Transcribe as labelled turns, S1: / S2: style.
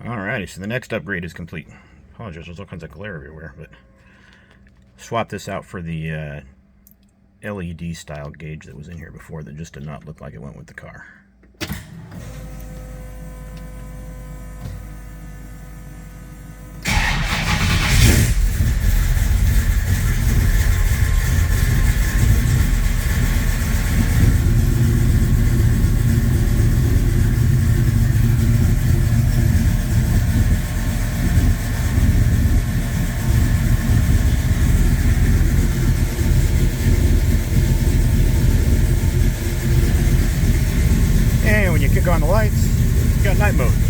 S1: Alrighty, so the next upgrade is complete. Apologize, there's all kinds of glare everywhere, but swap this out for the LED style gauge that was in here before that just did not look like it went with the car. And when you kick on the lights, you got night mode.